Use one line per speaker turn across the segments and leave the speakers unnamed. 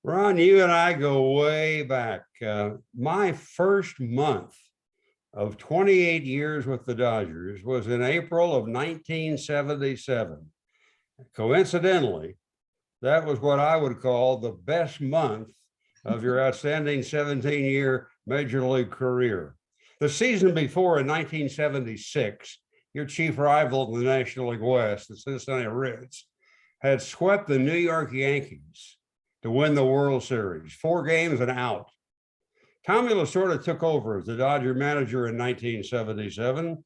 Ron, you and I go way back. My first month of 28 years with the Dodgers was in April of 1977. Coincidentally, that was what I would call the best month of your outstanding 17-year Major League career. The season before, in 1976, your chief rival in the National League West, the Cincinnati Reds, had swept the New York Yankees to win the World Series, 4 games and out. Tommy Lasorda took over as the Dodger manager in 1977,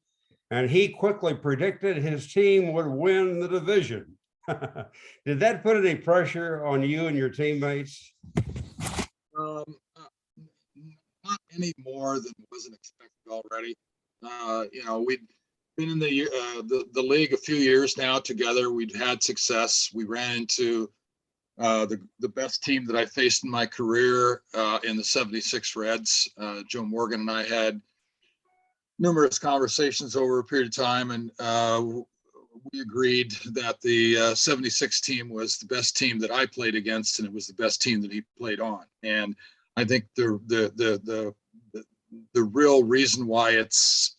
and he quickly predicted his team would win the division. Did that put any pressure on you and your teammates?
Not any more than wasn't expected already. We'd been in the league a few years now together. We'd had success. We ran into the best team that I faced in my career in the 76 Reds. Joe Morgan and I had numerous conversations over a period of time, and we agreed that the 76 team was the best team that I played against, and it was the best team that he played on. And I think the real reason why it's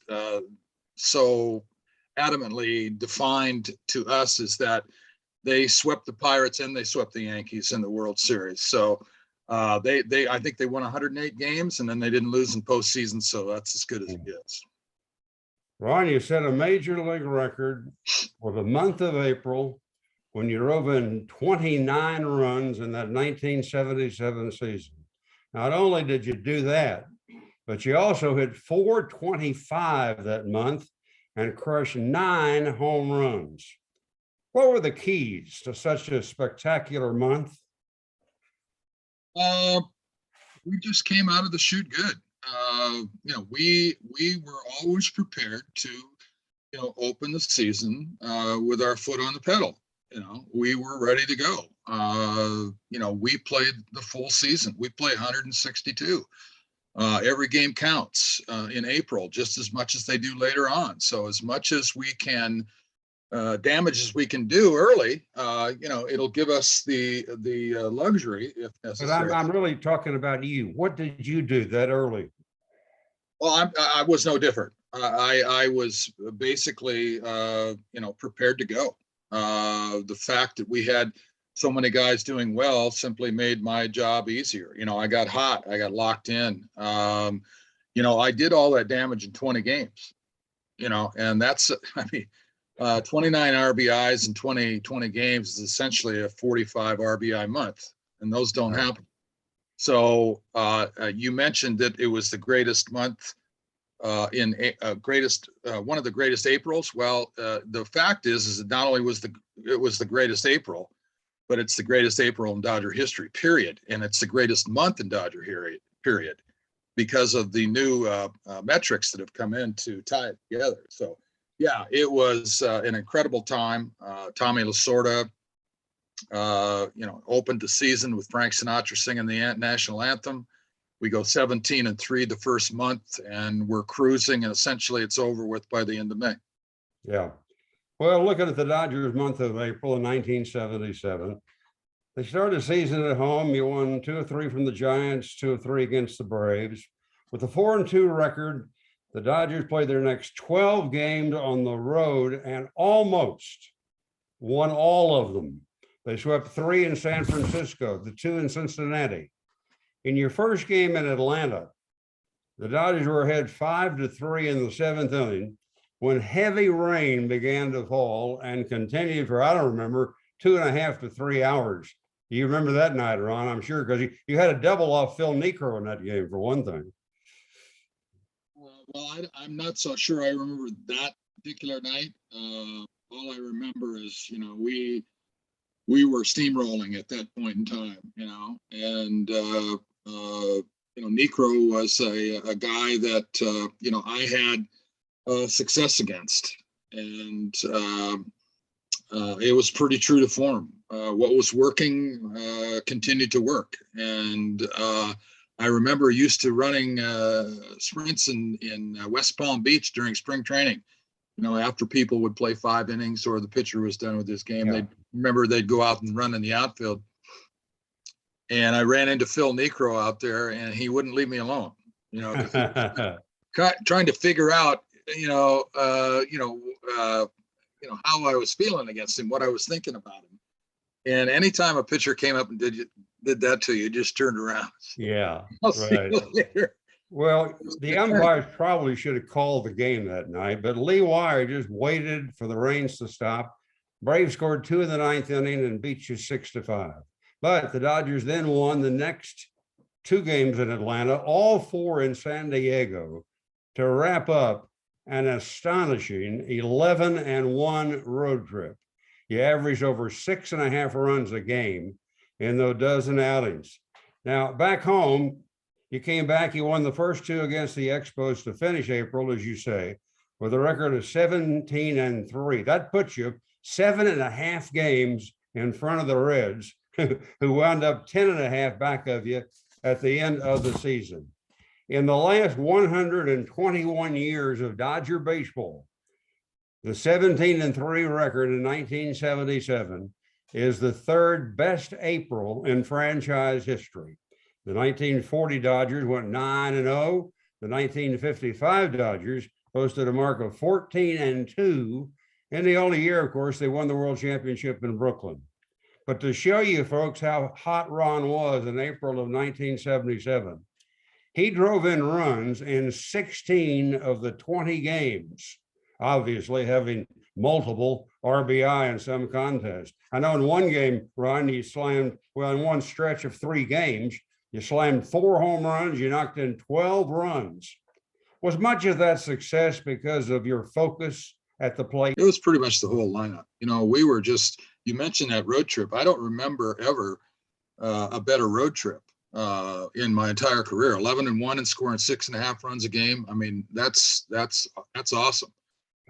so adamantly defined to us is that they swept the Pirates and they swept the Yankees in the World Series. So I think they won 108 games, and then they didn't lose in postseason. So that's as good as it gets.
Ron, you set a major league record for the month of April when you drove in 29 runs in that 1977 season. Not only did you do that, but you also hit 425 that month and crushed 9 home runs. What were the keys to such a spectacular month?
We just came out of the chute good. We were always prepared to, open the season with our foot on the pedal. We were ready to go. We played the full season. We play 162. Every game counts in April just as much as they do later on. So as much as we can damage as we can do early, it'll give us the luxury if necessary.
But I'm really talking about you. What did you do that early?
Well, I was no different. I was basically, prepared to go. The fact that we had so many guys doing well simply made my job easier. I got hot. I got locked in. I did all that damage in 20 games. And that's, 29 RBIs in 20 games is essentially a 45 RBI month, and those don't happen. So you mentioned that it was the greatest month one of the greatest Aprils. Well, the fact is that not only was it was the greatest April, but it's the greatest April in Dodger history, period. And it's the greatest month in Dodger period, because of the new metrics that have come in to tie it together. So yeah, it was an incredible time. Tommy Lasorda, opened the season with Frank Sinatra singing the national anthem. We go 17-3 the first month, and we're cruising, and essentially it's over with by the end of May.
Yeah. Well, looking at the Dodgers month of April in 1977, they started the season at home. You won 2 of 3 from the Giants, 2 of 3 against the Braves. With a 4-2 record, the Dodgers played their next 12 games on the road and almost won all of them. They swept 3 in San Francisco, the 2 in Cincinnati. In your first game in Atlanta, the Dodgers were ahead 5-3 in the 7th inning when heavy rain began to fall and continued for, I don't remember, 2.5 to 3 hours. You remember that night, Ron, I'm sure, because you had a double off Phil Niekro in that game, for one thing.
Well, I'm not so sure I remember that particular night. All I remember is, we were steamrolling at that point in time, and Niekro was a guy that I had success against, and it was pretty true to form. What was working continued to work, and I remember used to running sprints in West Palm Beach during spring training. After people would play 5 innings or the pitcher was done with his game, they'd go out and run in the outfield. And I ran into Phil Necro out there, and he wouldn't leave me alone. You know, 'cause he was trying to figure out, how I was feeling against him, what I was thinking about him. And anytime a pitcher came up and did that to you, just turned around.
Yeah,
I'll see
right.
you later.
Well, the umpires probably should have called the game that night, but Lee Wire just waited for the rains to stop. Braves scored 2 in the 9th inning and beat you 6-5. But the Dodgers then won the next 2 games in Atlanta, all 4 in San Diego, to wrap up an astonishing 11-1 road trip. You averaged over 6.5 runs a game in those dozen outings. Now, back home, you came back, you won the first 2 against the Expos to finish April, as you say, with a record of 17-3. That puts you 7.5 games in front of the Reds, who wound up 10.5 back of you at the end of the season. In the last 121 years of Dodger baseball, the 17-3 record in 1977 is the 3rd best April in franchise history. The 1940 Dodgers went 9-0. The 1955 Dodgers posted a mark of 14-2. And the only year, of course, they won the World Championship in Brooklyn. But to show you folks how hot Ron was in April of 1977, he drove in runs in 16 of the 20 games, obviously having multiple RBI in some contest. I know in one game, Ron, you slammed, well, in one stretch of 3 games, you slammed 4 home runs, you knocked in 12 runs. Was much of that success because of your focus at the plate?
It was pretty much the whole lineup. You know, we were just, you mentioned that road trip. I don't remember ever a better road trip in my entire career. 11-1 and scoring 6.5 runs a game. I mean, that's awesome.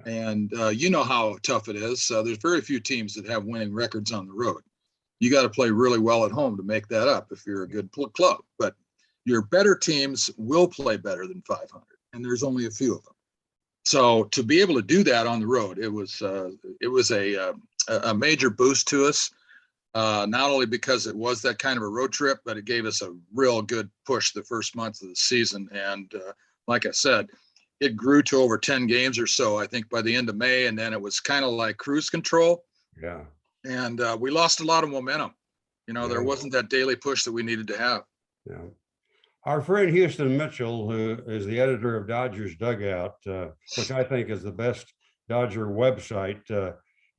And you know how tough it is. There's very few teams that have winning records on the road. You got to play really well at home to make that up if you're a good club. But your better teams will play better than 500, and there's only a few of them. So to be able to do that on the road, it was a major boost to us. Not only because it was that kind of a road trip, but it gave us a real good push the first month of the season. And like I said, it grew to over 10 games or so, I think, by the end of May. And then it was kind of like cruise control.
Yeah.
And we lost a lot of momentum. You know, there wasn't that daily push that we needed to have.
Yeah. Our friend Houston Mitchell, who is the editor of Dodgers Dugout, which I think is the best Dodger website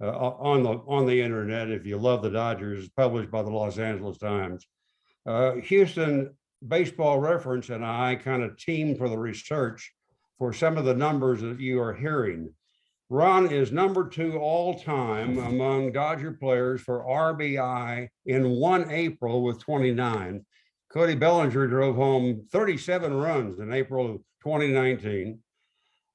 on the internet, if you love the Dodgers, published by the Los Angeles Times. Houston Baseball Reference and I kind of teamed for the research for some of the numbers that you are hearing. Ron is number 2 all time among Dodger players for RBI in 1 April with 29. Cody Bellinger drove home 37 runs in April of 2019.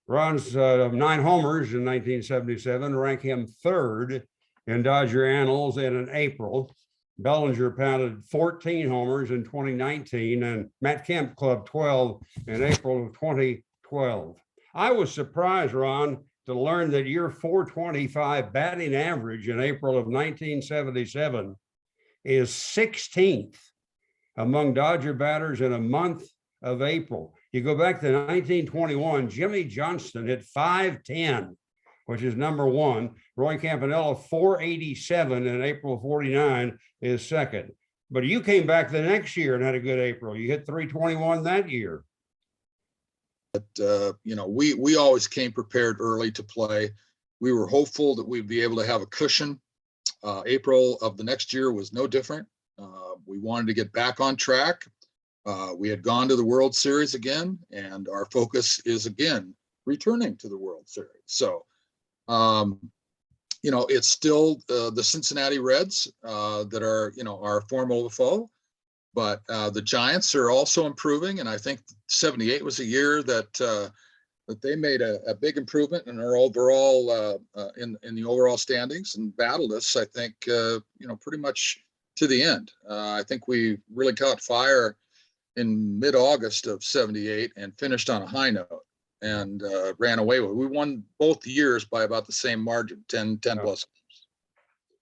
Ron's 9 homers in 1977 rank him 3rd in Dodger annals in an April. Bellinger pounded 14 homers in 2019, and Matt Kemp clubbed 12 in April of 2012. I was surprised, Ron, to learn that your .425 batting average in April of 1977 is 16th among Dodger batters in a month of April. You go back to 1921, Jimmy Johnston hit .510, which is number 1. Roy Campanella, .487 in April 49 is 2nd. But you came back the next year and had a good April. You hit .321 that year.
But, we always came prepared early to play. We were hopeful that we'd be able to have a cushion. April of the next year was no different. We wanted to get back on track. We had gone to the World Series again, and our focus is again returning to the World Series. So, it's still the Cincinnati Reds that are, our formidable foe. But the Giants are also improving, and I think '78 was a year that they made a big improvement in our overall in the overall standings and battled us. I think pretty much to the end. I think we really caught fire in mid-August of '78 and finished on a high note and ran away with it. We won both years by about the same margin, 10 plus.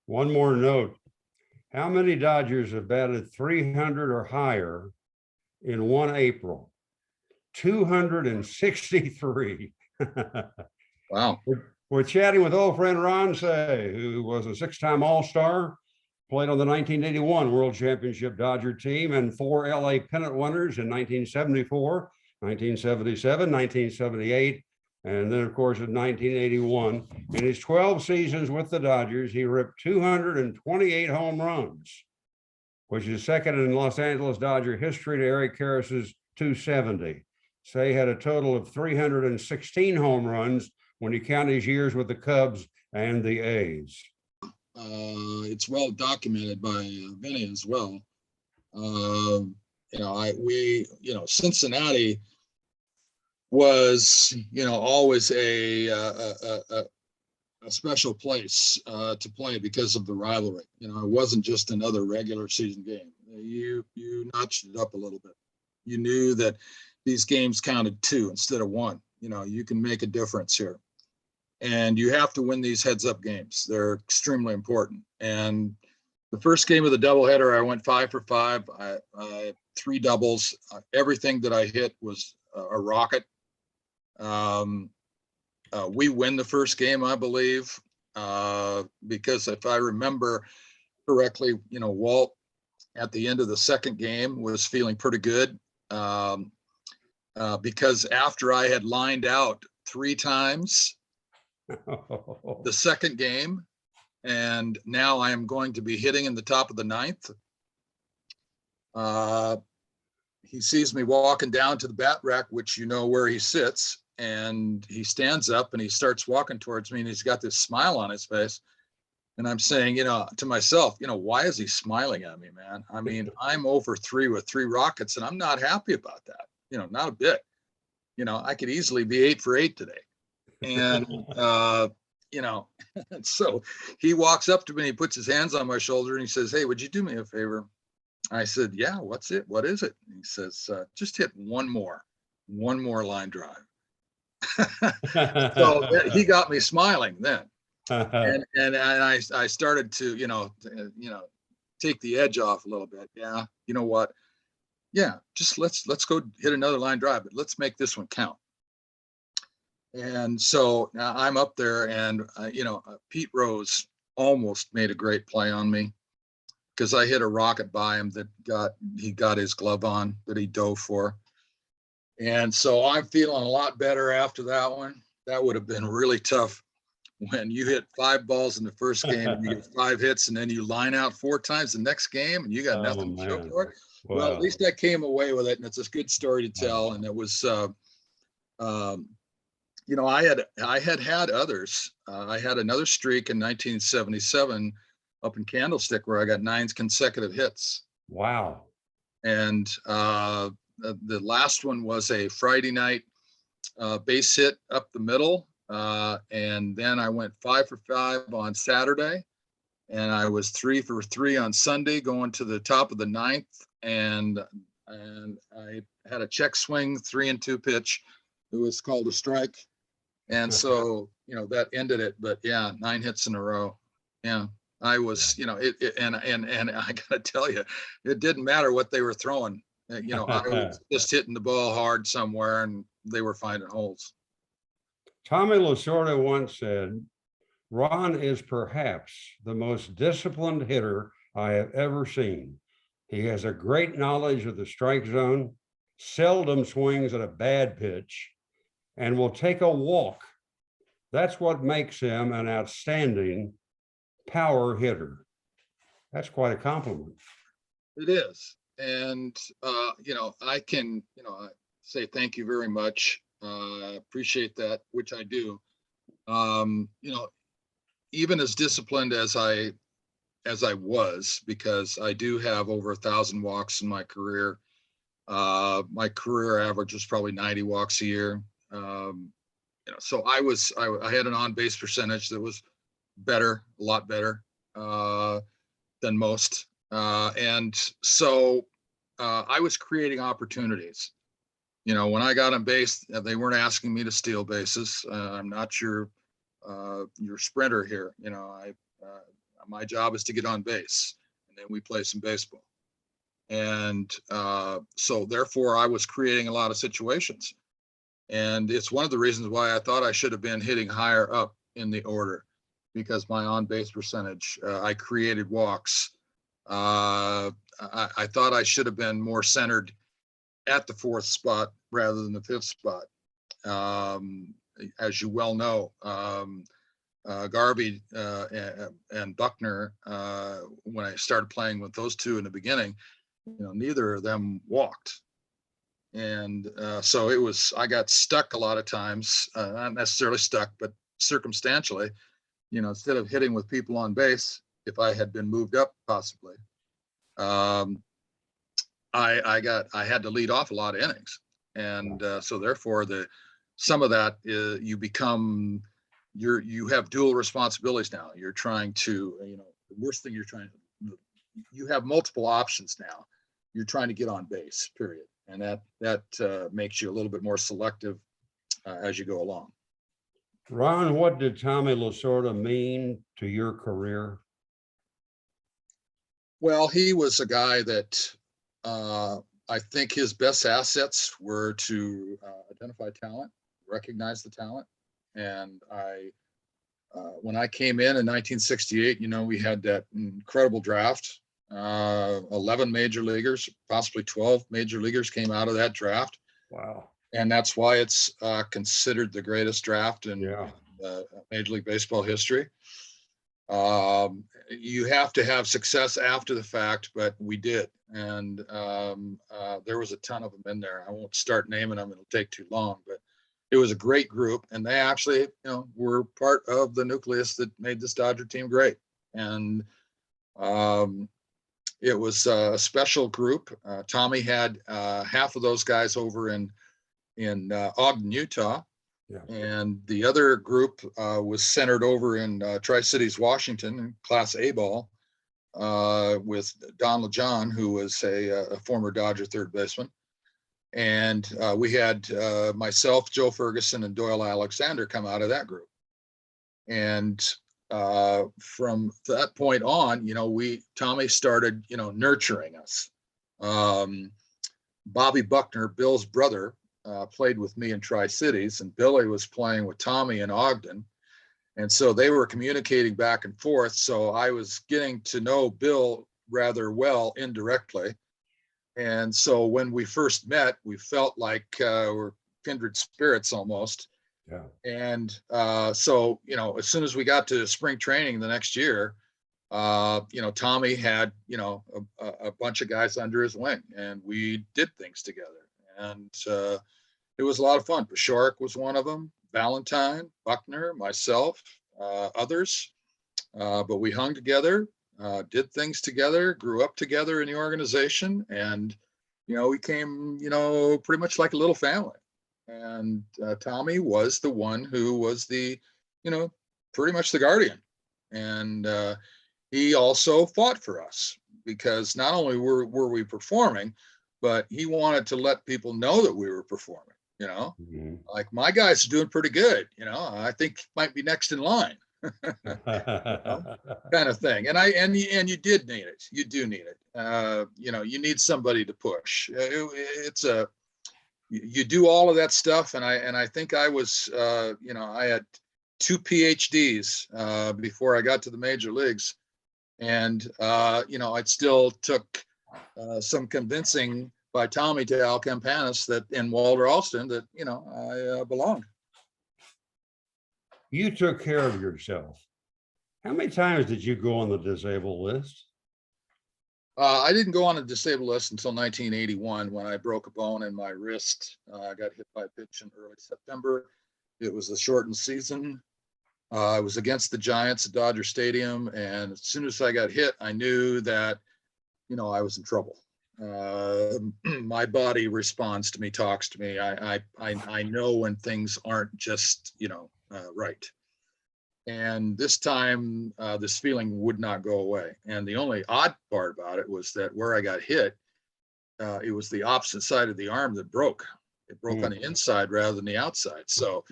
One more note. How many Dodgers have batted 300 or higher in one April? 263.
Wow.
We're chatting with old friend Ron Cey, who was a six-time All-Star, played on the 1981 World Championship Dodger team, and 4 LA pennant winners in 1974, 1977, 1978, and then, of course, in 1981. In his 12 seasons with the Dodgers, he ripped 228 home runs, which is second in Los Angeles Dodger history to Eric Karras's 270. Cey had a total of 316 home runs when you count his years with the Cubs and the A's.
It's well documented by Vinny as well. Cincinnati was, always a special place to play because of the rivalry. It wasn't just another regular season game. You notched it up a little bit. You knew that these games counted 2 instead of 1. You can make a difference here. And you have to win these heads-up games. They're extremely important. And the first game of the doubleheader, I went 5 for 5. I 3 doubles. Everything that I hit was a rocket. We win the first game, I believe, because if I remember correctly, Walt at the end of the second game was feeling pretty good. Because after I had lined out 3 times the second game, and now I am going to be hitting in the top of the 9th. He sees me walking down to the bat rack, which where he sits, and he stands up and he starts walking towards me, and he's got this smile on his face. And I'm saying, to myself, why is he smiling at me, man? I mean, I'm over 3 with 3 rockets, and I'm not happy about that. Not a bit. I could easily be 8 for 8 today. And, so he walks up to me, he puts his hands on my shoulder, and he says, "Hey, would you do me a favor?" I said, "Yeah, what's it? What is it?" And he says, "Just hit one more line drive." So he got me smiling then. And I started to, take the edge off a little bit. Yeah. You know what? Yeah, just let's go hit another line drive, but let's make this one count. And so now I'm up there, and Pete Rose almost made a great play on me because I hit a rocket by him that he got his glove on that he dove for. And so I'm feeling a lot better after that one. That would have been really tough when you hit 5 balls in the first game and you get 5 hits, and then you line out 4 times the next game and you got nothing to show for it.
Wow.
Well, at least I came away with it, and it's a good story to tell. And it was, I had others. I had another streak in 1977 up in Candlestick where I got 9 consecutive hits.
Wow.
And the last one was a Friday night base hit up the middle. And then I went 5 for 5 on Saturday, and I was 3 for 3 on Sunday, going to the top of the 9th. And I had a check swing 3-2 pitch. It was called a strike. And so, that ended it. But yeah, 9 hits in a row. Yeah. I was, and I gotta tell you, it didn't matter what they were throwing. I was just hitting the ball hard somewhere, and they were finding holes.
Tommy Lasorda once said, "Ron is perhaps the most disciplined hitter I have ever seen. He has a great knowledge of the strike zone, seldom swings at a bad pitch, and will take a walk. That's what makes him an outstanding power hitter." That's quite a compliment.
It is. And, I can, say thank you very much. Appreciate that, which I do. Even as disciplined as I was, because I do have over 1,000 walks in my career. My career average was probably 90 walks a year. So I had an on-base percentage that was better, a lot better than most. And so I was creating opportunities. When I got on base, they weren't asking me to steal bases. I'm not your sprinter here. My job is to get on base. and then we play some baseball. And so therefore I was creating a lot of situations. And it's one of the reasons why I thought I should have been hitting higher up in the order, because my on-base percentage, I created walks. I thought I should have been more centered at the 4th spot rather than the 5th spot. As you well know, Garvey and Buckner, when I started playing with those two in the beginning, neither of them walked. And so I got stuck a lot of times, not necessarily stuck, but circumstantially, instead of hitting with people on base, if I had been moved up possibly, I had to lead off a lot of innings. And so therefore some of that you have dual responsibilities now. You're trying to, the worst thing you have multiple options now. You're trying to get on base, period. And that makes you a little bit more selective as you go along.
Ron, what did Tommy Lasorda mean to your career?
Well, he was a guy that I think his best assets were to identify talent, recognize the talent. And when I came in 1968, we had that incredible draft. 11 major leaguers, possibly 12 major leaguers came out of that draft.
Wow.
And that's why it's considered the greatest draft in Major League Baseball history. You have to have success after the fact, but we did. And there was a ton of them in there. I won't start naming them, it'll take too long, but it was a great group. And they actually, were part of the nucleus that made this Dodger team great. And it was a special group. Tommy had half of those guys over in Ogden, Utah. Yeah. And the other group was centered over in Tri-Cities, Washington, in Class A ball, with Don LeJohn, who was a former Dodger third baseman. And we had myself, Joe Ferguson, and Doyle Alexander come out of that group. And from that point on, Tommy started, nurturing us. Bobby Buckner, Bill's brother, played with me in Tri-Cities, and Billy was playing with Tommy in Ogden. And so they were communicating back and forth. So I was getting to know Bill rather well indirectly. And so when we first met, we felt like we're kindred spirits almost. Yeah. And so, as soon as we got to spring training the next year, Tommy had, a bunch of guys under his wing, and we did things together. And it was a lot of fun. Bashork was one of them, Valentine, Buckner, myself, others. But we hung together, did things together, grew up together in the organization, and, we came, pretty much like a little family. And Tommy was the one who was the, pretty much the guardian. And he also fought for us, because not only were we performing, but he wanted to let people know that we were performing, mm-hmm. Like, my guys are doing pretty good, I think might be next in line. Kind of thing. And you did need it. You do need it. You need somebody to push. You do all of that stuff. And I think I was, I had 2 PhDs before I got to the major leagues. And, it still took some convincing by Tommy to Al Campanis that in Walter Alston that, I belonged.
You took care of yourself. How many times did you go on the disabled list?
I didn't go on a disabled list until 1981, when I broke a bone in my wrist. I got hit by a pitch in early September. It was a shortened season. I was against the Giants at Dodger Stadium. And as soon as I got hit, I knew that, I was in trouble. My body responds to me, talks to me. I know when things aren't just, right. And this time, this feeling would not go away. And the only odd part about it was that where I got hit, it was the opposite side of the arm that broke. It broke on the inside rather than the outside. So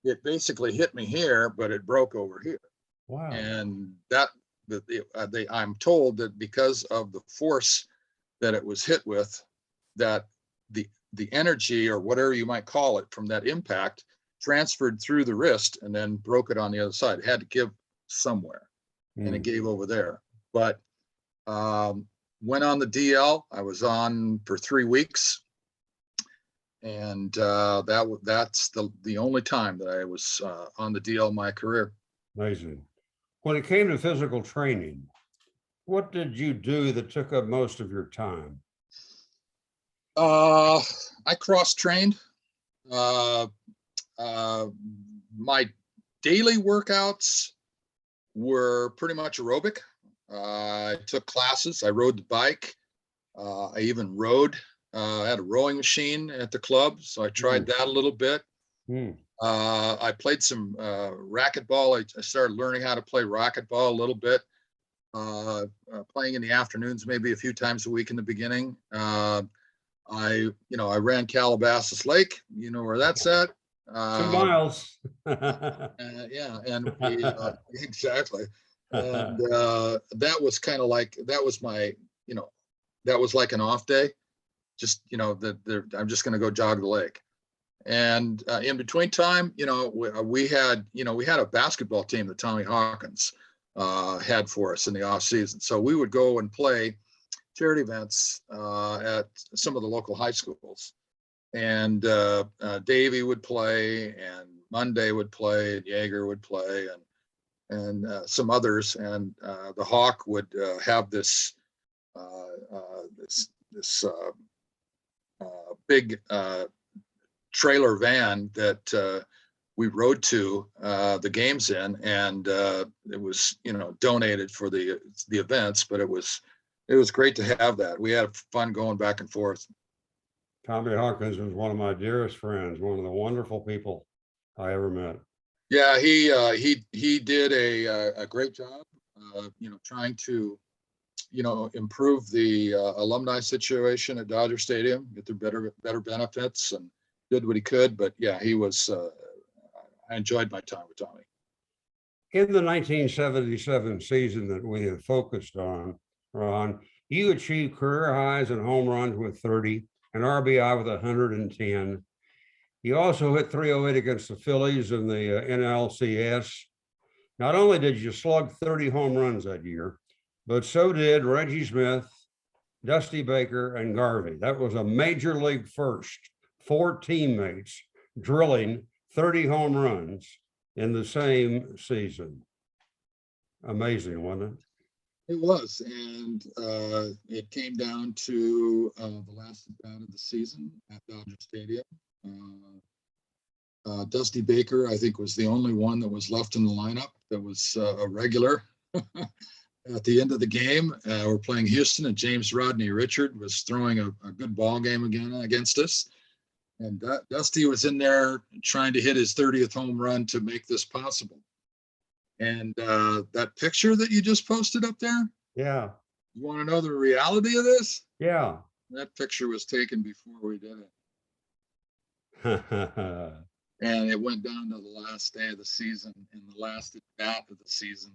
it basically hit me here, but it broke over here. Wow. And that I'm told that because of the force that it was hit with, that the energy, or whatever you might call it, from that impact transferred through the wrist and then broke it on the other side. It had to give somewhere, and it gave over there. But went on the DL. I was on for 3 weeks, and that's the only time that I was on the DL in my career.
Amazing. When it came to physical training, what did you do that took up most of your time?
I cross-trained. My daily workouts were pretty much aerobic. I took classes. I rode the bike. I even rode. I had a rowing machine at the club, so I tried that a little bit. I played some racquetball. I started learning how to play racquetball a little bit, playing in the afternoons, maybe a few times a week in the beginning. I ran Calabasas Lake. You know where that's at?
2 miles.
Yeah, and exactly. And that was kind of like, that was my, that was like an off day. Just, I'm just going to go jog the lake. And in between time, we had a basketball team that Tommy Hawkins had for us in the off season. So we would go and play charity events at some of the local high schools. And Davey would play, and Monday would play, and Jaeger would play, and some others. And the Hawk would have this big trailer van that we rode to the games in, and it was donated for the events. But it was great to have that. We had fun going back and forth.
Tommy Hawkins was one of my dearest friends, one of the wonderful people I ever met.
Yeah, he did a great job, trying to, improve the alumni situation at Dodger Stadium, get their better benefits, and did what he could. But yeah, he was. I enjoyed my time with Tommy.
In the 1977 season that we have focused on, Ron, you achieved career highs in home runs with 30 and RBI with 110. You also hit 308 against the Phillies in the NLCS. Not only did you slug 30 home runs that year, but so did Reggie Smith, Dusty Baker, and Garvey. That was a major league first. 4 teammates drilling 30 home runs in the same season. Amazing, wasn't it?
It was, and it came down to the last at bat of the season at Dodger Stadium. Dusty Baker, I think, was the only one that was left in the lineup that was a regular. At the end of the game, we're playing Houston, and James Rodney Richard was throwing a good ball game again against us. And Dusty was in there trying to hit his 30th home run to make this possible. And that picture that you just posted up there?
Yeah.
You want to know the reality of this?
Yeah.
That picture was taken before we did it.
Yeah.
And it went down to the last day of the season, and the last at bat of the season,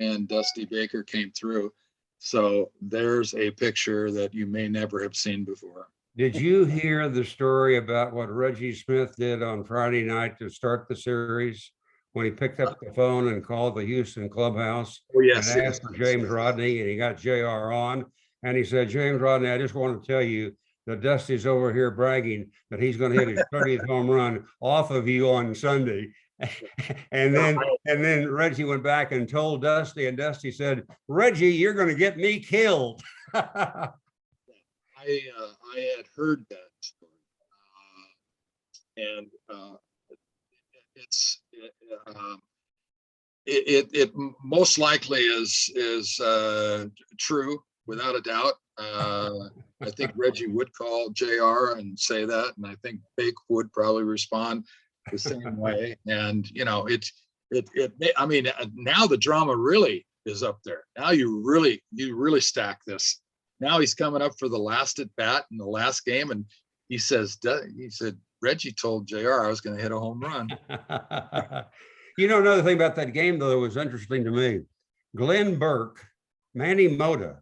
and Dusty Baker came through. So there's a picture that you may never have seen before.
Did you hear the story about what Reggie Smith did on Friday night to start the series when he picked up the phone and called the Houston clubhouse and asked for James Rodney, and he got JR on, and he said, James Rodney, I just want to tell you that Dusty's over here bragging that he's going to hit his 30th home run off of you on Sunday. and then Reggie went back and told Dusty, and Dusty said, Reggie, you're going to get me killed.
I had heard that story, and it most likely is true, without a doubt. I think Reggie would call JR and say that, and I think Bake would probably respond the same way. And I mean, now the drama really is up there. Now you really stack this. Now he's coming up for the last at bat in the last game, and he said Reggie told JR I was going to hit a home run.
Another thing about that game, though, that was interesting to me. Glenn Burke, Manny Mota,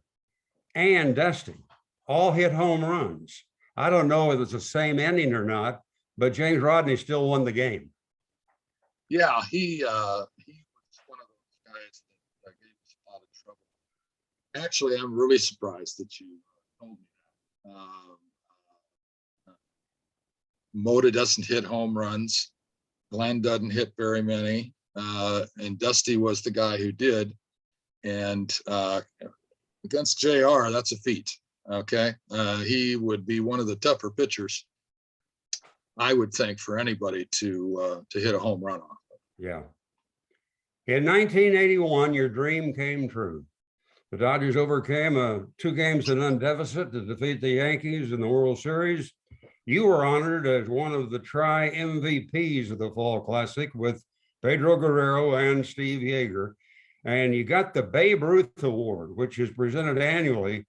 and Dusty all hit home runs. I don't know if it's the same inning or not, but James Rodney still won the game.
Yeah, he was one of those guys that gave us a lot of trouble. Actually, I'm really surprised that you told me that. Mota doesn't hit home runs. Glenn doesn't hit very many. And Dusty was the guy who did. And against JR, that's a feat. Okay. He would be one of the tougher pitchers, I would think, for anybody to hit a home run off.
Yeah. In 1981, your dream came true. The Dodgers overcame a 2-games-to-none deficit to defeat the Yankees in the World Series. You were honored as one of the tri-MVPs of the Fall Classic with Pedro Guerrero and Steve Yeager. And you got the Babe Ruth Award, which is presented annually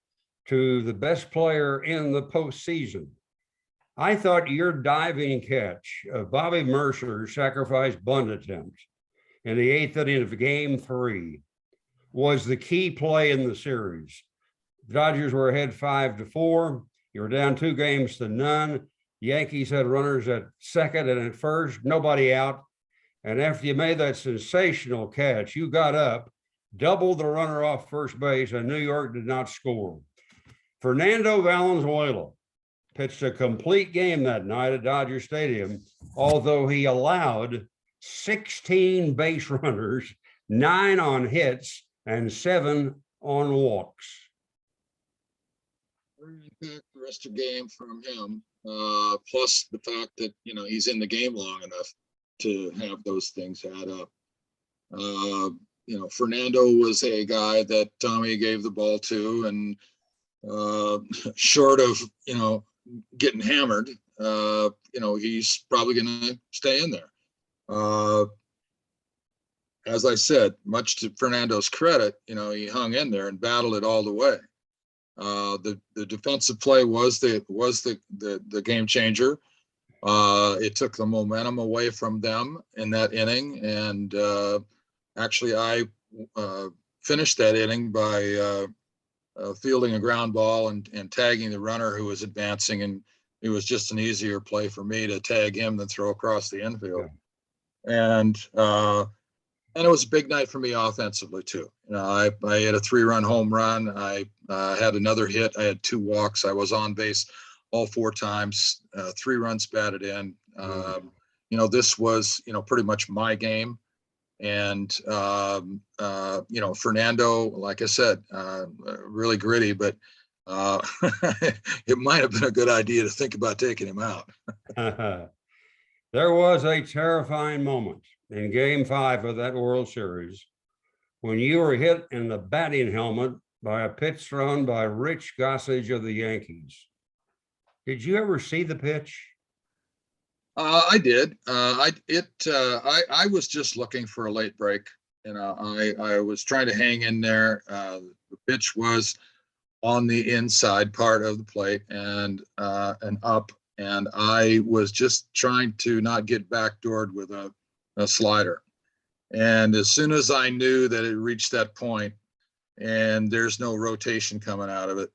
to the best player in the postseason. I thought your diving catch of Bobby Mercer's sacrifice bunt attempt in the 8th inning of Game 3 was the key play in the series. The Dodgers were ahead 5-4. You were down 2-games-to-none. Yankees had runners at second and at first, nobody out. And after you made that sensational catch, you got up, doubled the runner off first base, and New York did not score. Fernando Valenzuela pitched a complete game that night at Dodger Stadium, although he allowed 16 base runners, 9 on hits, and 7 on walks.
Very characteristic game from him, plus the fact that, he's in the game long enough to have those things add up. Fernando was a guy that Tommy gave the ball to, and short of, getting hammered, he's probably going to stay in there. As I said, much to Fernando's credit, he hung in there and battled it all the way. The defensive play was the game changer. It took the momentum away from them in that inning, and actually I finished that inning by fielding a ground ball and tagging the runner who was advancing, and it was just an easier play for me to tag him than throw across the infield. Yeah. And it was a big night for me offensively too. I had a 3-run home run. I had another hit. I had 2 walks. I was on base all 4 times. 3 runs batted in. This was pretty much my game. And Fernando, like I said, really gritty, but it might have been a good idea to think about taking him out.
There was a terrifying moment in Game 5 of that World Series when you were hit in the batting helmet by a pitch thrown by Rich Gossage of the Yankees. Did you ever see the pitch?
I did. I was just looking for a late break. I was trying to hang in there. The pitch was on the inside part of the plate and up, and I was just trying to not get backdoored with a slider. And as soon as I knew that it reached that point and there's no rotation coming out of it,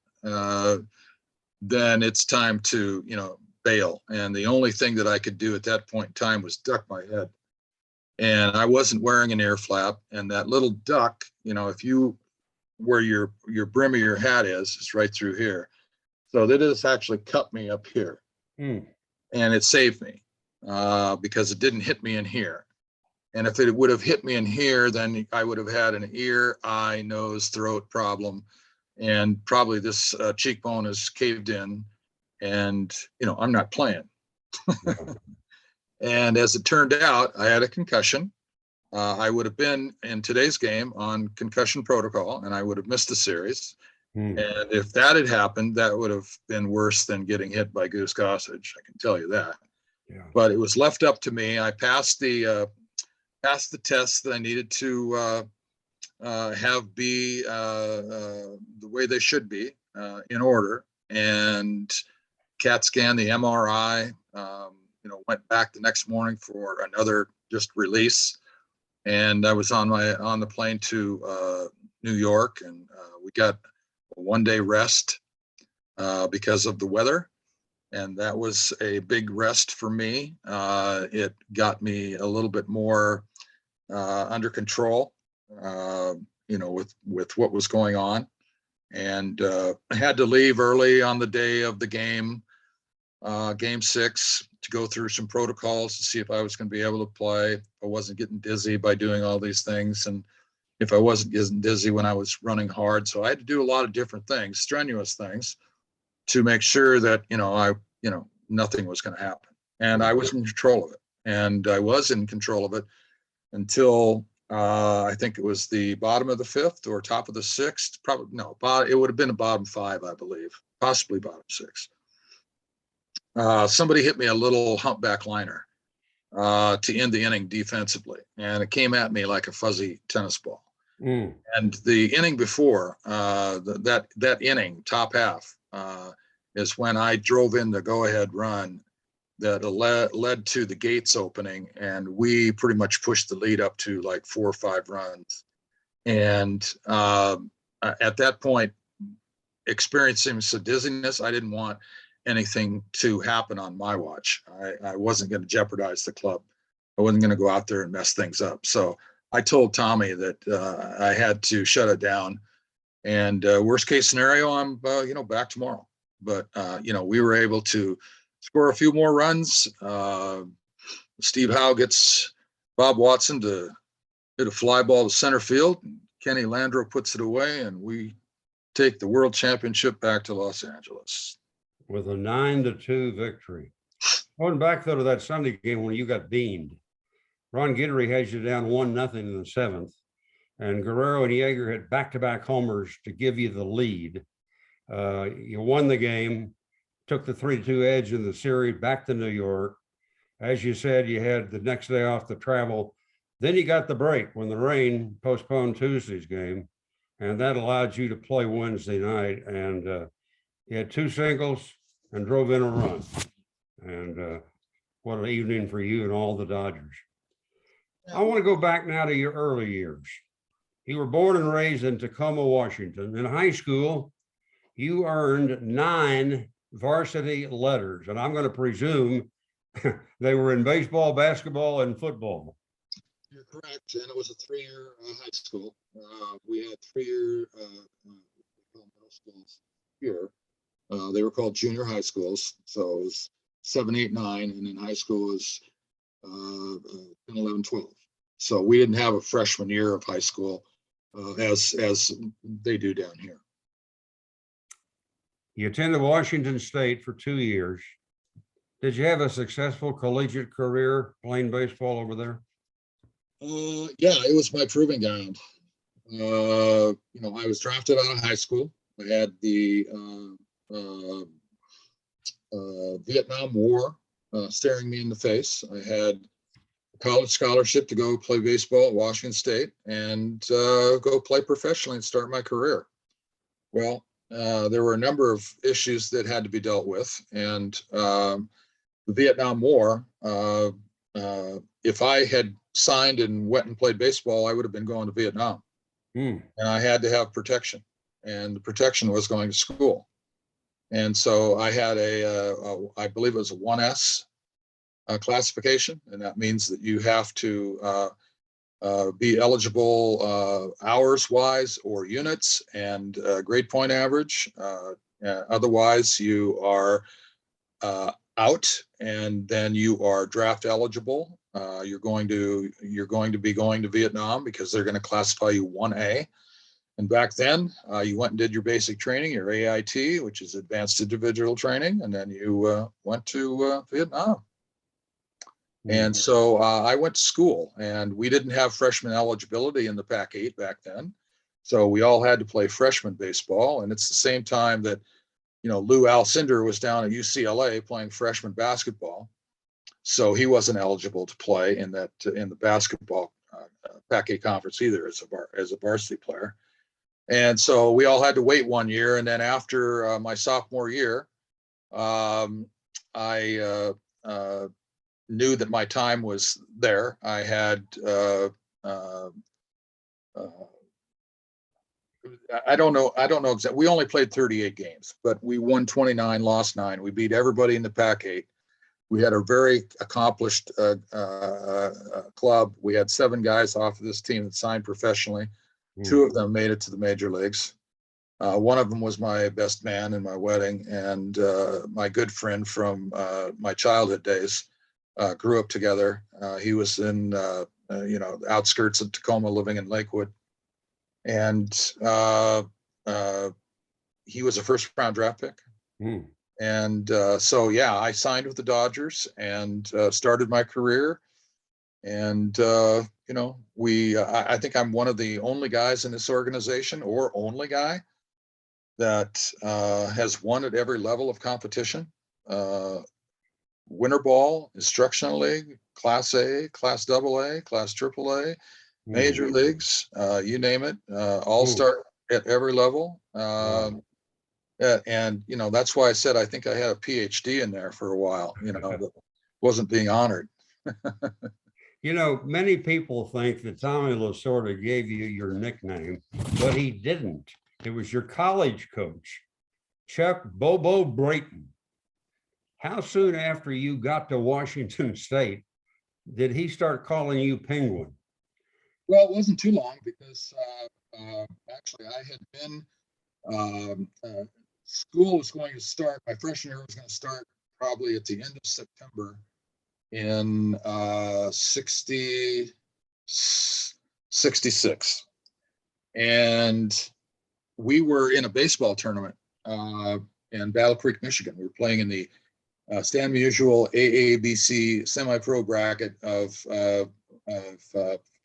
then it's time to, bail. And the only thing that I could do at that point in time was duck my head. And I wasn't wearing an ear flap. And that little duck, if you, where your brim of your hat is right through here. So that has actually cut me up here. And it saved me because it didn't hit me in here. And if it would have hit me in here, then I would have had an ear, eye, nose, throat problem. And probably this cheekbone is caved in. And, I'm not playing. And as it turned out, I had a concussion. I would have been in today's game on concussion protocol, and I would have missed the series. And if that had happened, that would have been worse than getting hit by Goose Gossage. I can tell you that. Yeah. But it was left up to me. I passed the tests that I needed to have be the way they should be in order. And CAT scan, the MRI, went back the next morning for another just release. and I was on the plane to New York, and we got a 1-day rest because of the weather, and that was a big rest for me. It got me a little bit more under control, with what was going on, and I had to leave early on the day of the game, game 6, to go through some protocols to see if I was going to be able to play. If I wasn't getting dizzy by doing all these things, and if I wasn't getting dizzy when I was running hard. So I had to do a lot of different things, strenuous things, to make sure that, nothing was going to happen. And I was in control of it. And I was in control of it until I think it was the bottom of the 5th or top of the 6th. Probably, no, it would have been a bottom 5, I believe, possibly bottom 6. Somebody hit me a little humpback liner to end the inning defensively, and it came at me like a fuzzy tennis ball. And the inning before, that inning, top half, is when I drove in the go-ahead run that led to the gates opening, and we pretty much pushed the lead up to like 4 or 5 runs. And at that point, experiencing some dizziness, I didn't want anything to happen on my watch. I wasn't going to jeopardize the club. I wasn't going to go out there and mess things up. So I told Tommy that I had to shut it down, and worst case scenario, I'm back tomorrow. But we were able to score a few more runs. Steve Howe gets Bob Watson to hit a fly ball to center field. Kenny Landreau puts it away, and we take the world championship back to Los Angeles
with a 9-2 victory. Going back though to that Sunday game when you got beamed, Ron Guidry has you down 1-0 in the 7th, and Guerrero and Yeager hit back-to-back homers to give you the lead. You won the game, took the 3-2 edge in the series back to New York. As you said, you had the next day off to travel. Then you got the break when the rain postponed Tuesday's game, and that allowed you to play Wednesday night. And you had 2 singles and drove in a run. And what an evening for you and all the Dodgers. I want to go back now to your early years. You were born and raised in Tacoma, Washington. In high school, you earned 9 varsity letters, and I'm going to presume they were in baseball, basketball, and football.
You're correct, and it was a 3-year high school. We had 3-year middle schools here. They were called junior high schools, so it was 7, 8, 9, and then high school was 10, 11, 12. So we didn't have a freshman year of high school as they do down here.
You attended Washington State for 2 years. Did you have a successful collegiate career playing baseball over there?
Yeah, it was my proving ground. I was drafted out of high school. I had the Vietnam War staring me in the face. I had a college scholarship to go play baseball at Washington State and go play professionally and start my career. Well, there were a number of issues that had to be dealt with, and the Vietnam War, if I had signed and went and played baseball, I would have been going to Vietnam. And I had to have protection, and the protection was going to school. And so I had I believe it was a 1S classification, and that means that you have to be eligible hours wise or units and grade point average. Otherwise, you are out, and then you are draft eligible. You're going to be going to Vietnam because they're going to classify you 1A. And back then, you went and did your basic training, your AIT, which is advanced individual training, and then you went to Vietnam. And so I went to school, and we didn't have freshman eligibility in the Pac-8 back then. So we all had to play freshman baseball. And it's the same time that, Lou Alcindor was down at UCLA playing freshman basketball. So he wasn't eligible to play in the basketball Pac-8 conference either as a varsity player. And so we all had to wait 1 year. And then after my sophomore year, I knew that my time was there. I had I don't know exactly. We only played 38 games, but we won 29, lost 9. We beat everybody in the Pac-8. We had a very accomplished club. We had 7 guys off of this team that signed professionally. 2 of them made it to the major leagues. One of them was my best man in my wedding, and my good friend from my childhood days. Grew up together. He was in the outskirts of Tacoma, living in Lakewood, and he was a first-round draft pick. And so, yeah, I signed with the Dodgers and started my career. And, I think I'm one of the only guys in this organization, or only guy, that has won at every level of competition. Winter ball, instructional league, Class A, Class AA, Class AAA, major leagues, you name it, all-star at every level. And that's why I said I think I had a PhD in there for a while, that wasn't being honored.
Many people think that Tommy Lasorda gave you your nickname, but he didn't. It was your college coach, Chuck Bobo Brayton. How soon after you got to Washington State did he start calling you Penguin?
Well, it wasn't too long, because actually I had been school was going to start, my freshman year was going to start probably at the end of September in 66. And we were in a baseball tournament in Battle Creek, Michigan. We were playing in the Stan Musial AABC semi-pro bracket of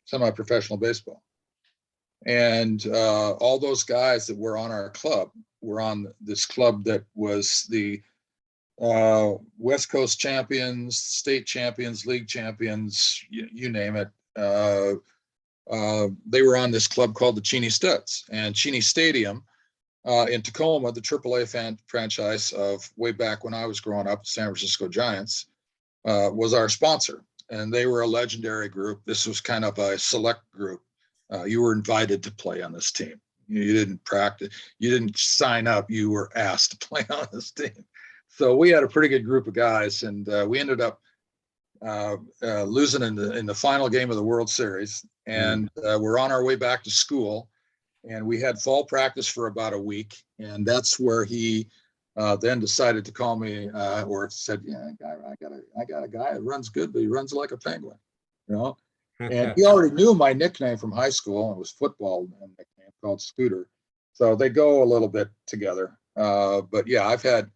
semi-professional baseball. And all those guys that were on our club were on this club that was the West Coast champions, state champions, league champions, you name it. They were on this club called the Cheney Studs. And Cheney Stadium in Tacoma, the AAA franchise of way back when I was growing up, San Francisco Giants, was our sponsor. And they were a legendary group. This was kind of a select group. You were invited to play on this team. You didn't practice. You didn't sign up. You were asked to play on this team. So we had a pretty good group of guys, and we ended up losing in the final game of the World Series. And we're on our way back to school, and we had fall practice for about a week. And that's where he then decided to call me, or said, "Yeah, I got a guy that runs good, but he runs like a penguin," And he already knew my nickname from high school. It was football nickname called Scooter, so they go a little bit together. But yeah, I've had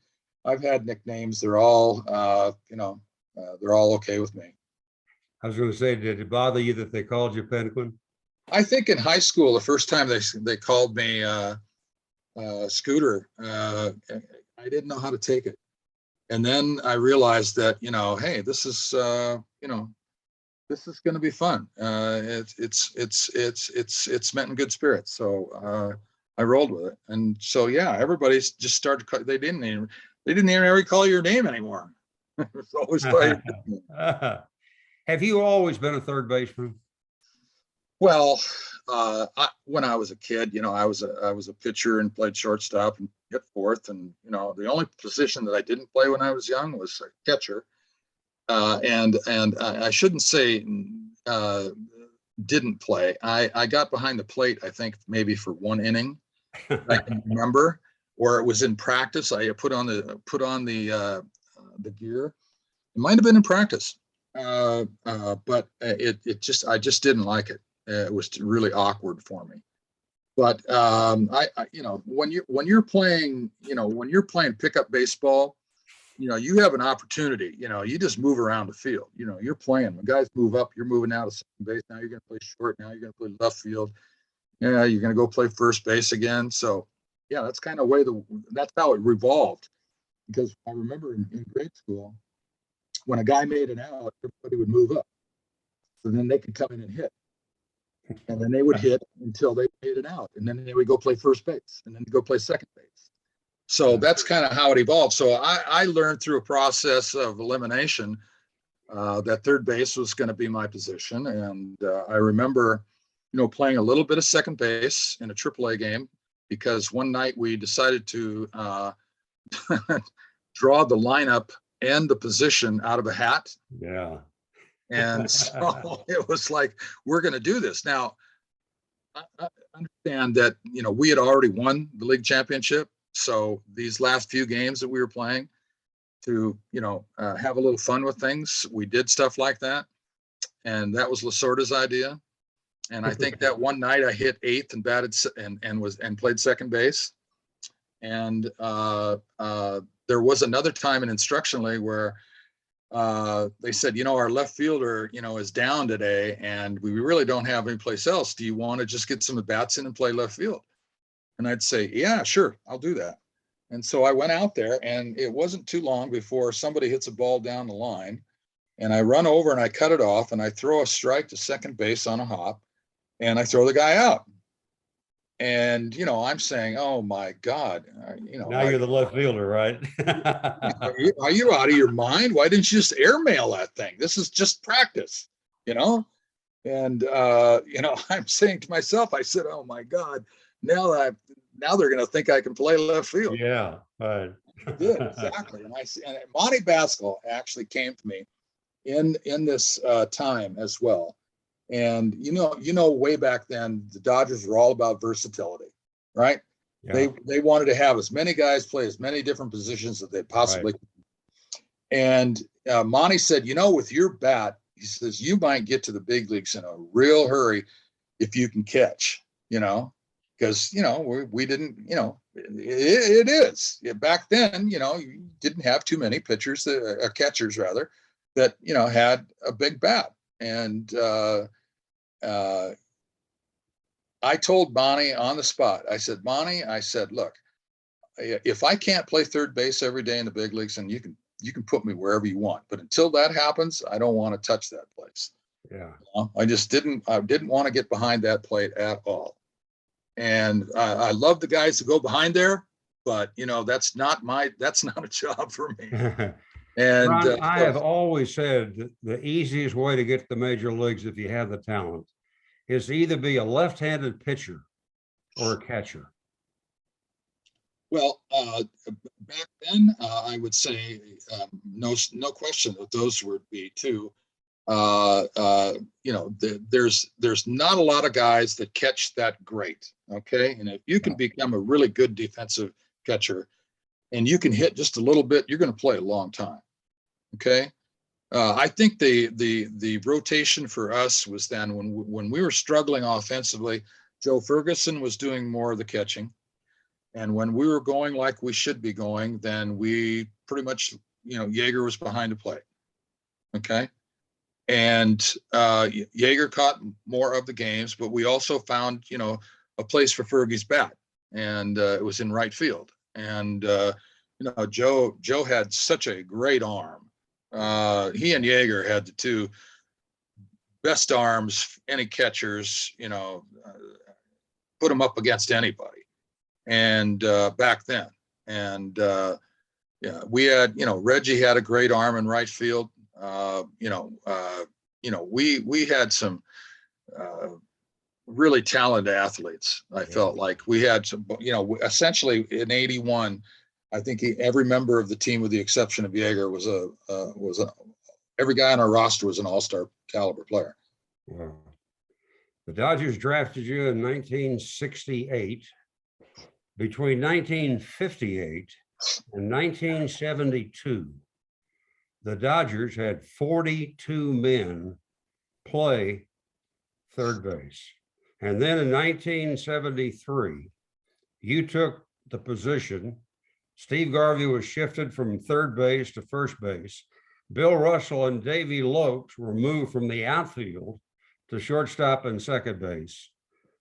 nicknames. They're all they're all okay with me.
I was going to say, did it bother you that they called you Penguin?
I think in high school, the first time they called me Scooter, I didn't know how to take it, and then I realized that hey, this is this is going to be fun. It's meant in good spirits. So I rolled with it, and so yeah, everybody's just started. They didn't even ever call your name anymore. It's always by
Have you always been a third baseman?
Well, when I was a kid, I was a pitcher and played shortstop and hit fourth, and the only position that I didn't play when I was young was a catcher. And I shouldn't say didn't play. I got behind the plate, I think maybe for one inning, I can remember, or it was in practice. I put on the gear. It might have been in practice, but I just didn't like it. It was really awkward for me. But when you're playing pickup baseball, you have an opportunity. You just move around the field. You're playing. When guys move up, you're moving out of second base. Now you're going to play short. Now you're going to play left field. Yeah, you're going to go play first base again. So yeah, that's kind of that's how it revolved. Because I remember in grade school, when a guy made an out, everybody would move up. So then they could come in and hit. And then they would hit until they made it out. And then they would go play first base, and then go play second base. So that's kind of how it evolved. So I learned through a process of elimination that third base was going to be my position. And I remember, playing a little bit of second base in a AAA game, because one night we decided to draw the lineup and the position out of a hat.
Yeah.
And so it was like, we're going to do this. Now, I understand that, we had already won the league championship. So these last few games that we were playing, to, have a little fun with things, we did stuff like that. And that was Lasorda's idea. And I think that one night I hit eighth and batted and played second base. And there was another time in instructionally where they said, our left fielder, is down today, and we really don't have any place else. Do you want to just get some at bats in and play left field? And I'd say, yeah, sure, I'll do that. And so I went out there, and it wasn't too long before somebody hits a ball down the line, and I run over and I cut it off, and I throw a strike to second base on a hop, and I throw the guy out. And, I'm saying, oh my God,
now you're the left fielder, right?
are you out of your mind? Why didn't you just airmail that thing? This is just practice, And, I'm saying to myself, I said, oh my God, now they're going to think I can play left field.
Yeah, right.
Yeah, exactly. And Monty Baskel actually came to me in this time as well. And way back then, the Dodgers were all about versatility, right? Yeah. They wanted to have as many guys play as many different positions that they possibly could. And Monty said, with your bat, he says, you might get to the big leagues in a real hurry if you can catch, because we didn't, it is back then, you didn't have too many pitchers, catchers rather, that had a big bat. And I told Bonnie on the spot, I said, Bonnie, look, if I can't play third base every day in the big leagues, and you can put me wherever you want, but until that happens, I don't want to touch that place.
Yeah.
I didn't want to get behind that plate at all. And I love the guys that go behind there, but that's not a job for me. And
Ron, I have always said that the easiest way to get to the major leagues, if you have the talent, is to either be a left-handed pitcher or a catcher.
Well, back then, I would say no question that those would be two. There's not a lot of guys that catch that great. Okay, and if you can become a really good defensive catcher, and you can hit just a little bit, you're going to play a long time. Okay. I think the rotation for us was then when we were struggling offensively, Joe Ferguson was doing more of the catching. And when we were going like we should be going, then we pretty much, Yeager was behind the plate. Okay. And Yeager caught more of the games, but we also found, a place for Fergie's bat. And it was in right field. And, Joe had such a great arm. He and Yeager had the two best arms, any catchers, put them up against anybody. And back then, and we had, Reggie had a great arm in right field. We had some really talented athletes. I felt like we had some, essentially in '81. I think every member of the team, with the exception of Yeager, was every guy on our roster was an all-star caliber player.
Wow. The Dodgers drafted you in 1968. Between 1958 and 1972, the Dodgers had 42 men play third base. And then in 1973, you took the position. Steve Garvey was shifted from third base to first base. Bill Russell and Davey Lopes were moved from the outfield to shortstop and second base.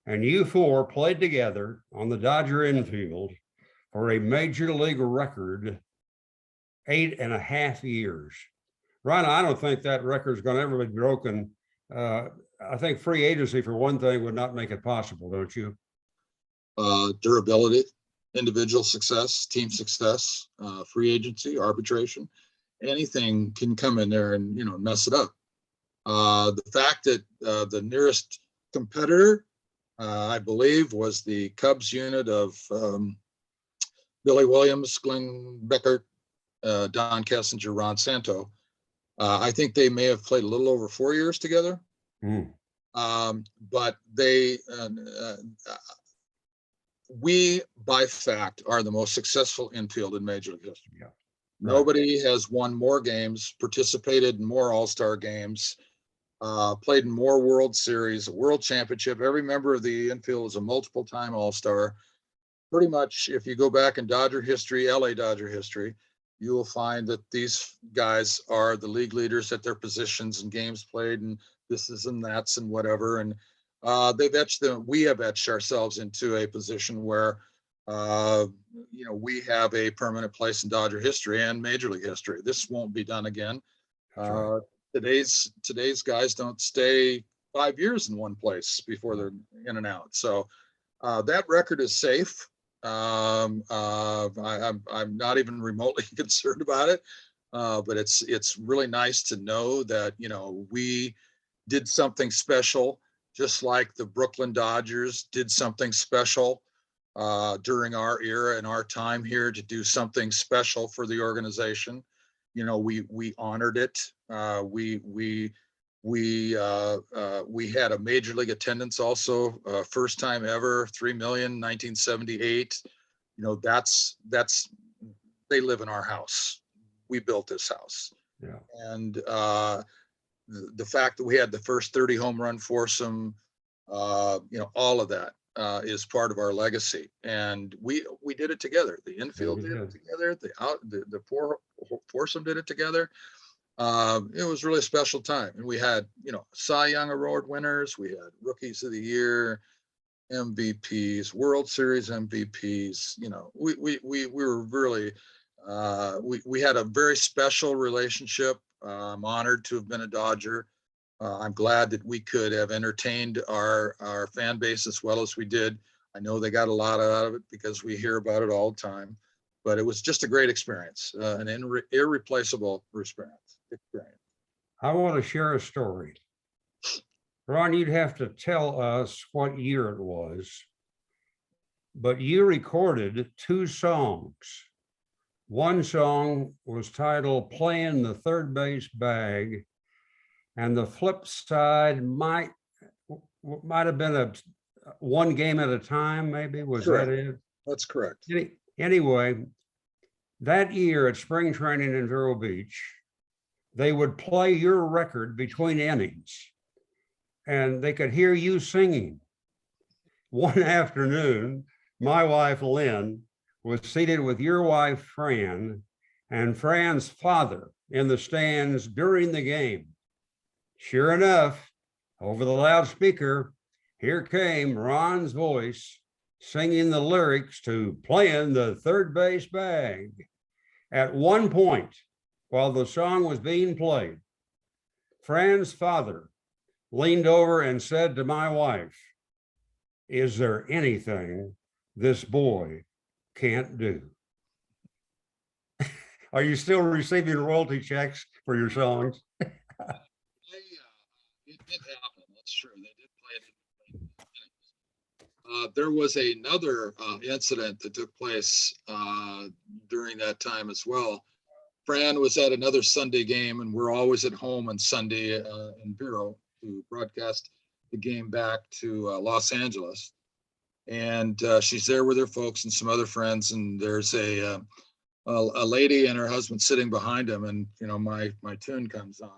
And you four played together on the Dodger infield for a major league record 8.5 years. Ron, I don't think that record is going to ever be broken. I think free agency, for one thing, would not make it possible, don't you?
Durability, individual success, team success, free agency, arbitration. anything can come in there and, mess it up. The fact that the nearest competitor, I believe, was the Cubs unit of Billy Williams, Glenn Beckert, Don Kessinger, Ron Santo. I think they may have played a little over 4 years together. But we, by fact, are the most successful infield in Major League history.
Yeah. Right.
Nobody has won more games, participated in more All-Star games, played in more World Series, a World Championship. Every member of the infield is a multiple-time All-Star. Pretty much, if you go back in Dodger history, LA Dodger history, you will find that these guys are the league leaders at their positions and games played and this is and that's and whatever. And they've etched them. We have etched ourselves into a position where, we have a permanent place in Dodger history and Major League history. This won't be done again.
Right.
Today's guys don't stay 5 years in one place before they're in and out. So that record is safe. I'm not even remotely concerned about it, but it's really nice to know that we did something special, just like the Brooklyn Dodgers did something special during our era and our time here to do something special for the organization. We honored it. We had a major league attendance also, first time ever, 3 million, 1978. That's they live in our house. We built this house.
Yeah.
And the fact that we had the first 30 home run foursome, all of that is part of our legacy. And we did it together. The infield did it together. The foursome did it together. It was really a special time. And we had, Cy Young Award winners. We had Rookies of the Year, MVPs, World Series MVPs. We were really, we had a very special relationship. I'm honored to have been a Dodger. I'm glad that we could have entertained our fan base as well as we did. I know they got a lot out of it because we hear about it all the time, but it was just a great experience, an irreplaceable experience.
I want to share a story. Ron, you'd have to tell us what year it was, but you recorded 2 songs. One song was titled Playing the Third Base Bag, and the flip side might have been a One Game at a Time, maybe. Was
Correct.
That it?
That's correct.
Anyway, that year at spring training in Vero Beach, they would play your record between innings, and they could hear you singing. One afternoon, my wife, Lynn, was seated with your wife, Fran, and Fran's father in the stands during the game. Sure enough, over the loudspeaker, here came Ron's voice singing the lyrics to Playing the Third Base Bag. At one point, while the song was being played, Fran's father leaned over and said to my wife, "Is there anything this boy can't do?" Are you still receiving royalty checks for your songs?
It did happen. That's true. They did play it. There was another incident that took place during that time as well. Fran was at another Sunday game, and we're always at home on Sunday in Vero to broadcast the game back to Los Angeles. And she's there with her folks and some other friends, and there's a lady and her husband sitting behind them, and my tune comes on.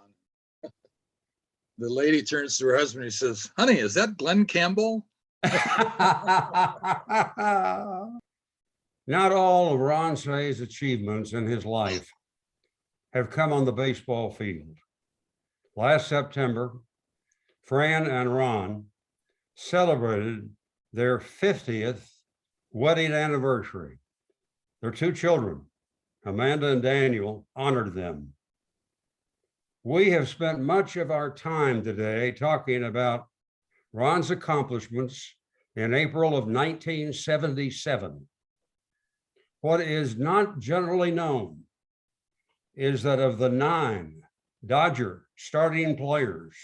The lady turns to her husband and he says, "Honey, is that Glenn Campbell?"
Not all of Ron Cey's achievements in his life have come on the baseball field. Last September, Fran and Ron celebrated their 50th wedding anniversary. Their 2 children, Amanda and Daniel, honored them. We have spent much of our time today talking about Ron's accomplishments in April of 1977. What is not generally known is that of the 9 Dodger starting players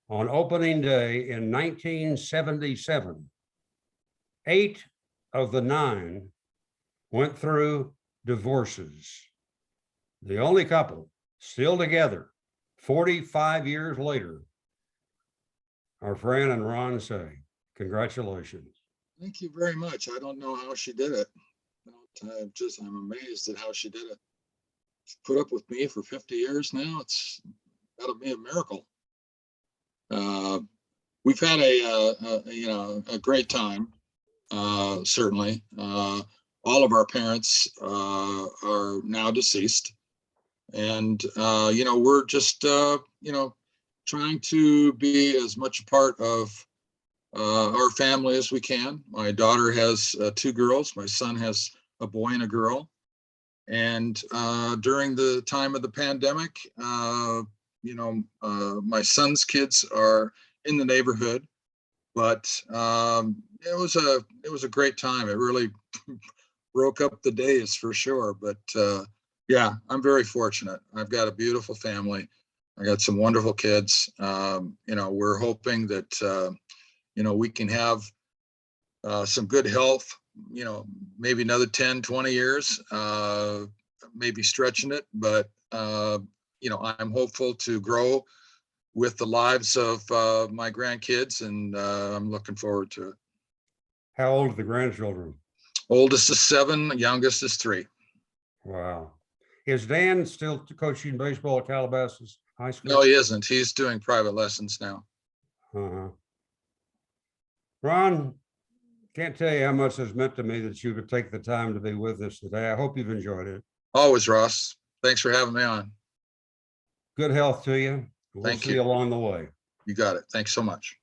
on opening day in 1977, 8 of the 9 went through divorces. The only couple still together 45 years later are Fran and Ron Cey. Congratulations.
Thank you very much. I don't know how she did it. I'm amazed at how she did it. She's put up with me for 50 years now. It's gotta be a miracle. We've had a great time. Certainly, all of our parents are now deceased, and we're just trying to be as much a part of our family as we can. My daughter has 2 girls. My son has a boy and a girl. And during the time of the pandemic, my son's kids are in the neighborhood, but it was a great time. It really broke up the days for sure. But yeah, I'm very fortunate. I've got a beautiful family. I got some wonderful kids. We're hoping that we can have some good health, maybe another 10, 20 years, maybe stretching it, but I'm hopeful to grow with the lives of my grandkids, and I'm looking forward to it.
How old are the grandchildren?
Oldest is 7, youngest is 3.
Wow. Is Dan still coaching baseball at Calabasas High School?
No, he isn't. He's doing private lessons now.
Uh-huh. Ron, can't tell you how much it's meant to me that you could take the time to be with us today. I hope you've enjoyed it.
Always, Ross. Thanks for having me on.
Good health to you. We'll
Thank
see
you.
you along the way.
You got it. Thanks so much.